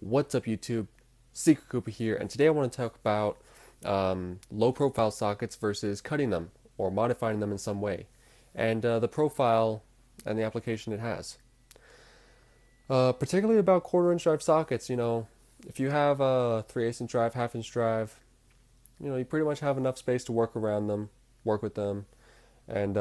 What's up YouTube? Secret Cooper here, and today I want to talk about low profile sockets versus cutting them or modifying them in some way, and the profile and the application it has. Particularly about quarter-inch drive sockets, if you have a 3/8 inch drive, half-inch drive, you pretty much have enough space to work around them, work with them, and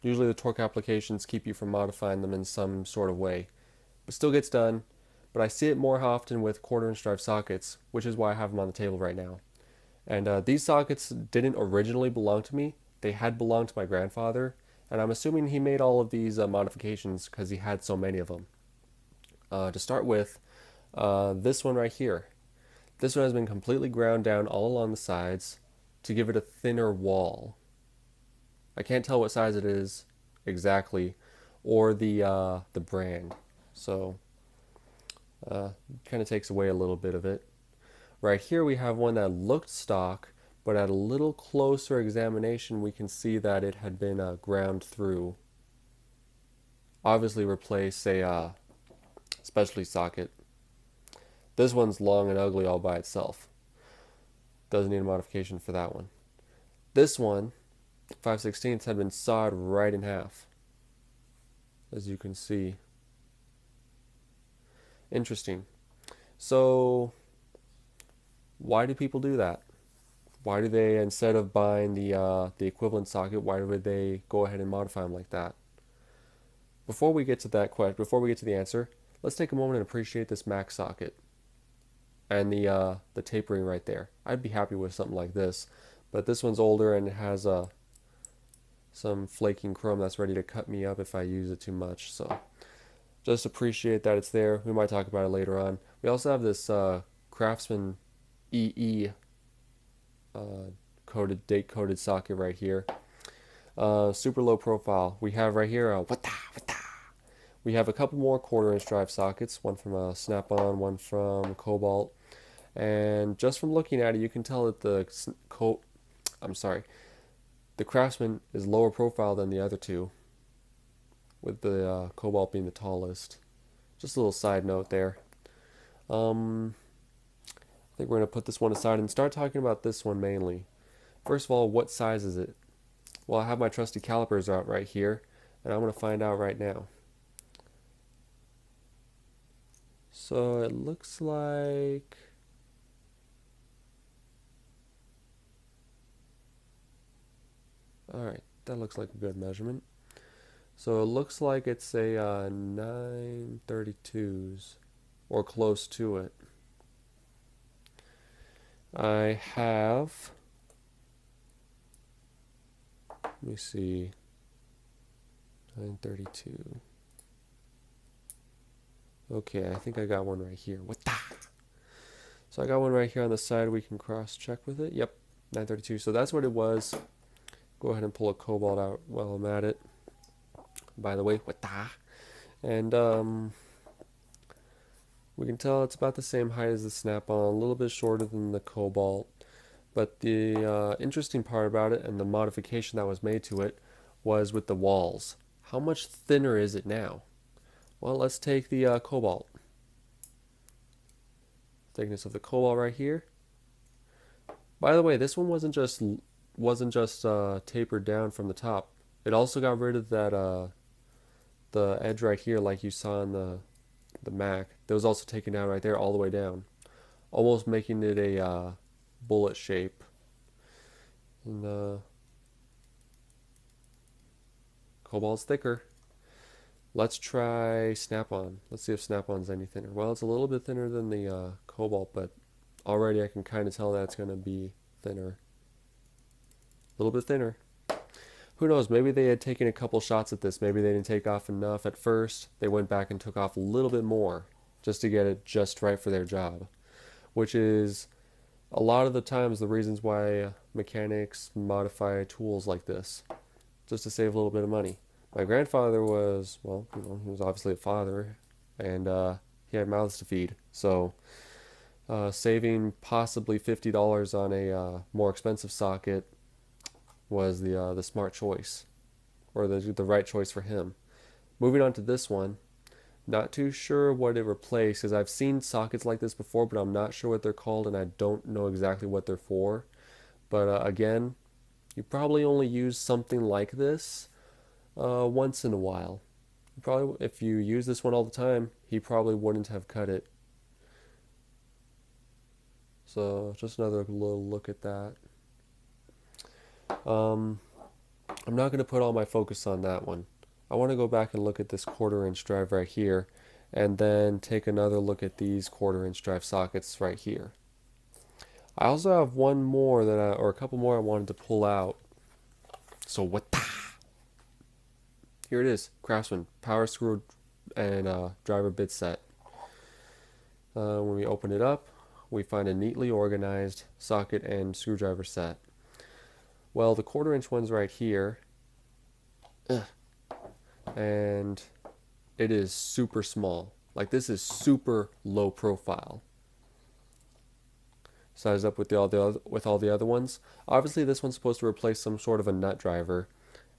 usually the torque applications keep you from modifying them in some sort of way. But still gets done. But I see it more often with quarter-inch drive sockets, which is why I have them on the table right now. And these sockets didn't originally belong to me. They had belonged to my grandfather, and I'm assuming he made all of these modifications because he had so many of them. To start with, this one right here. This one has been completely ground down all along the sides to give it a thinner wall. I can't tell what size it is exactly, or the brand. So kind of takes away a little bit of it. Right here we have one that looked stock, but at a little closer examination we can see that it had been ground through. Obviously replace a specialty socket. This one's long and ugly all by itself. Doesn't need a modification for that one. This one, 5/16, had been sawed right in half, as you can see. Interesting. So, why do people do that? Why do they, instead of buying the equivalent socket, why would they go ahead and modify them like that? Before we get to that question, before we get to the answer, let's take a moment and appreciate this max socket and the tapering right there. I'd be happy with something like this, but this one's older and it has some flaking chrome that's ready to cut me up if I use it too much. So just appreciate that it's there. We might talk about it later on. We also have this Craftsman EE date coded socket right here. Super low profile. We have right here we have a couple more quarter-inch drive sockets, one from Snap-on, one from Cobalt, and just from looking at it, you can tell that the Craftsman is lower profile than the other two, with the Cobalt being the tallest. Just a little side note there. I think we're going to put this one aside and start talking about this one mainly. First of all, what size is it? Well, I have my trusty calipers out right here, and I'm going to find out right now. So it looks like... Alright, that looks like a good measurement. So it looks like it's a 932s, or close to it. I have... Let me see. 932. Okay, I think I got one right here. What the? So I got one right here on the side. We can cross check with it. Yep, 932. So that's what it was. Go ahead and pull a Cobalt out while I'm at it. By the way, what the? And we can tell it's about the same height as the Snap-on, a little bit shorter than the Cobalt. But the interesting part about it, and the modification that was made to it, was with the walls. How much thinner is it now? Well, let's take the Cobalt. Thickness of the Cobalt right here. By the way, this one wasn't just tapered down from the top. It also got rid of that the edge right here, like you saw in the Mac. That was also taken down right there, all the way down, almost making it a bullet shape. And Cobalt's thicker. Let's try Snap-on. Let's see if Snap-on's any thinner. Well, it's a little bit thinner than the Cobalt, but already I can kind of tell that it's going to be thinner. A little bit thinner. Who knows, maybe they had taken a couple shots at this. Maybe they didn't take off enough at first. They went back and took off a little bit more just to get it just right for their job, which is a lot of the times the reasons why mechanics modify tools like this, just to save a little bit of money. My grandfather was, well, he was obviously a father, and he had mouths to feed. So saving possibly $50 on a more expensive socket was the smart choice, or the right choice for him. Moving on to this one. Not too sure what it replaced because I've seen sockets like this before, but I'm not sure what they're called and I don't know exactly what they're for. But again, you probably only use something like this once in a while. Probably, if you use this one all the time, he probably wouldn't have cut it. So just another little look at that. Um, I'm not going to put all my focus on that one. I want to go back and look at this 1/4 inch drive right here, and then take another look at these 1/4 inch drive sockets right here. I also have one more or a couple more I wanted to pull out. So what? Here it is, Craftsman power screw and driver bit set. When we open it up, we find a neatly organized socket and screwdriver set. Well, the 1/4 inch one's right here, and it is super small. Like, this is super low profile. Sized up with all the other ones. Obviously, this one's supposed to replace some sort of a nut driver,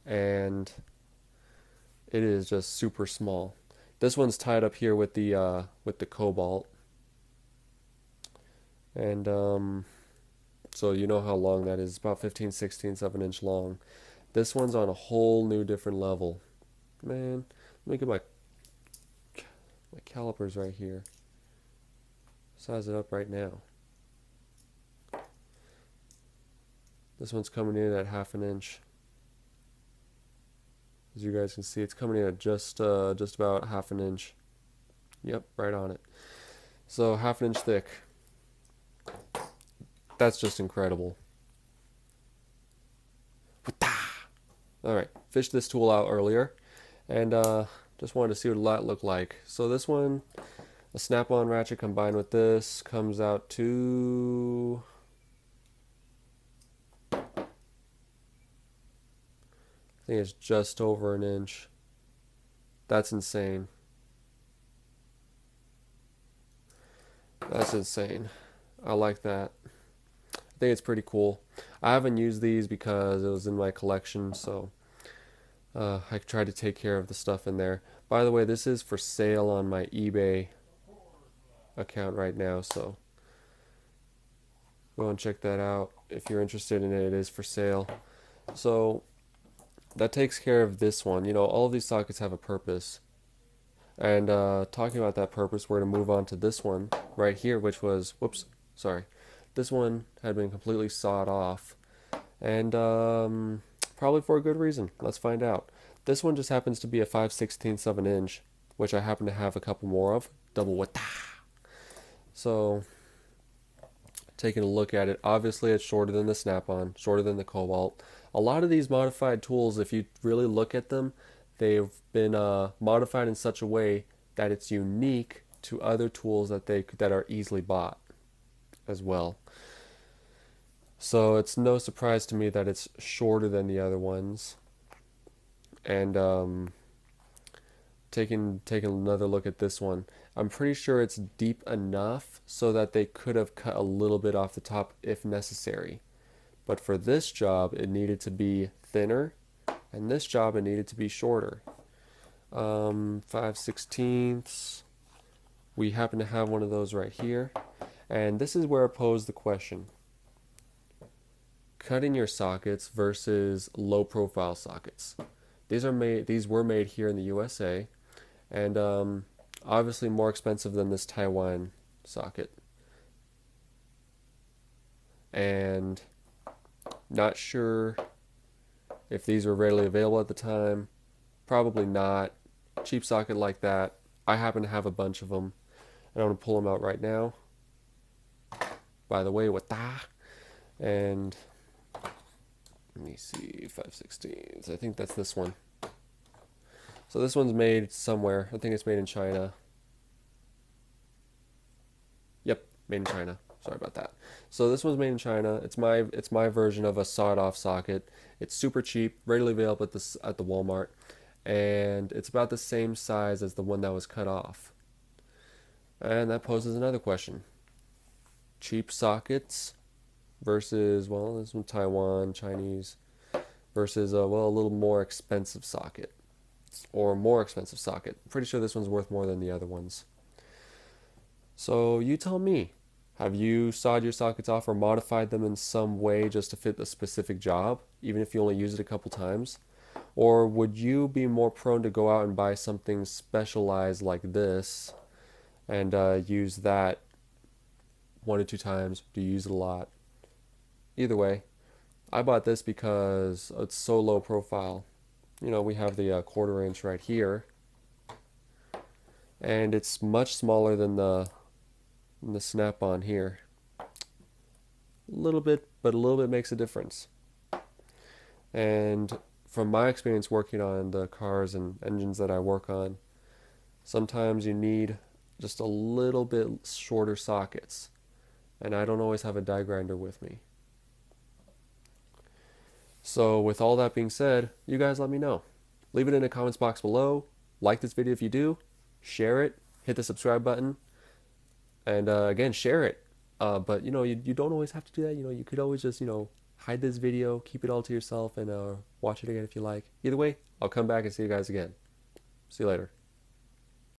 and it is just super small. This one's tied up here with the cobalt, and so you know how long that is. It's about 15, 16, 7 inch long. This one's on a whole new different level. Man, let me get my calipers right here. Size it up right now. This one's coming in at 1/2 inch. As you guys can see, it's coming in at just about 1/2 inch. Yep, right on it. So 1/2 inch thick. That's just incredible. Alright, fished this tool out earlier, and just wanted to see what that looked like. So this one, a snap-on ratchet combined with this, comes out to... I think it's just over 1 inch. That's insane. That's insane. I like that. I think it's pretty cool. I haven't used these because it was in my collection, so I tried to take care of the stuff in there. By the way, this is for sale on my eBay account right now, so go and check that out if you're interested in it. It is for sale. So that takes care of this one. You know, all of these sockets have a purpose. And talking about that purpose, we're going to move on to this one right here, which was, whoops, sorry. This one had been completely sawed off, and probably for a good reason. Let's find out. This one just happens to be a 5/16 of an inch, which I happen to have a couple more of. Double what? So, taking a look at it, obviously it's shorter than the snap-on, shorter than the cobalt. A lot of these modified tools, if you really look at them, they've been modified in such a way that it's unique to other tools that are easily bought as well. So it's no surprise to me that it's shorter than the other ones. And taking another look at this one, I'm pretty sure it's deep enough so that they could have cut a little bit off the top if necessary. But for this job, it needed to be thinner, and this job, it needed to be shorter. 5/16. We happen to have one of those right here. And this is where I pose the question. Cutting your sockets versus low profile sockets. These were made here in the USA, and obviously more expensive than this Taiwan socket. And not sure if these were readily available at the time. Probably not. Cheap socket like that. I happen to have a bunch of them, and I'm going to pull them out right now. By the way, what that? And let me see, 5/16. I think that's this one. So this one's made somewhere. I think it's made in China. Yep, made in China. Sorry about that. So this one's made in China. It's my version of a sawed-off socket. It's super cheap, readily available at the Walmart, and it's about the same size as the one that was cut off. And that poses another question. Cheap sockets versus, well, this one Taiwan, Chinese, versus well, a little more expensive socket. or more expensive socket. Pretty sure this one's worth more than the other ones. So you tell me, have you sawed your sockets off or modified them in some way just to fit the specific job, even if you only use it a couple times? Or would you be more prone to go out and buy something specialized like this and use that 1 to 2 times? Do you use it a lot? Either way, I bought this because it's so low profile. You know, we have the 1/4 inch right here, and it's much smaller than the snap-on here. A little bit, but a little bit makes a difference. And from my experience working on the cars and engines that I work on, sometimes you need just a little bit shorter sockets, and I don't always have a die grinder with me. So with all that being said, you guys let me know. Leave it in the comments box below. Like this video if you do. Share it. Hit the subscribe button. And again, share it. But you know, you don't always have to do that. You know, you could always just, hide this video, keep it all to yourself, and watch it again if you like. Either way, I'll come back and see you guys again. See you later.